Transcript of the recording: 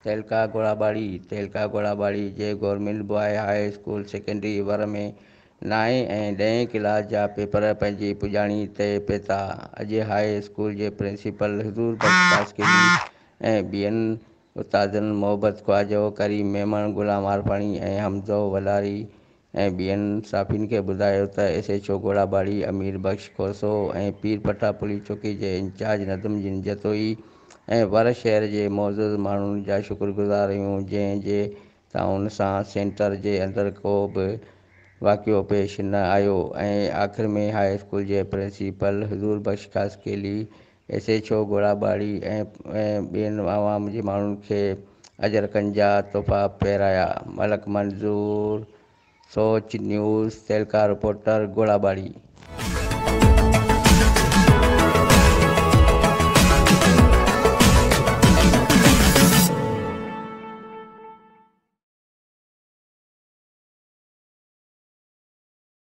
तहलका गोड़ाबाड़ी जे government boy high school secondary वर में 9 ऐं 10 क्लास जा पेपर पंहिंजी पुॼाणी ते पिया। अॼु हाई स्कूल जे प्रिंसिपल हज़ूर बख्श कासकेली ऐं ॿियनि उस्तादनि मोहब्बत ख्वाजो करीम मेमण गुलाम आरफाणी ऐं हमज़ो वलारी ऐं ॿियनि साफ़ियुनि खे ॿुधायो त SHO गोड़ाबाड़ी अमीर बख्श खोसो ऐं पीर पटा पुलिस चौकी जे इंचार्ज नदुम जतोई ऐं वर शहर जे मौजूदु माण्हुनि जा शुक्रगुज़ार आहियूं जंहिं जे ताउन सां सेंटर जे अंदरि को बि वाक़ियो पेश न आयो। ऐं आख़िर में हाई स्कूल जे प्रिंसिपल हज़ूर बख्श कासकेली SHO गोड़ाबाड़ी ऐं ॿियनि आवाम जे माण्हुनि खे अजरकनि जा तोहफ़ा फेराया। मलक मंज़ूर, सोच न्यूज़, तहलका रिपोर्टर, गोड़ाबाड़ी।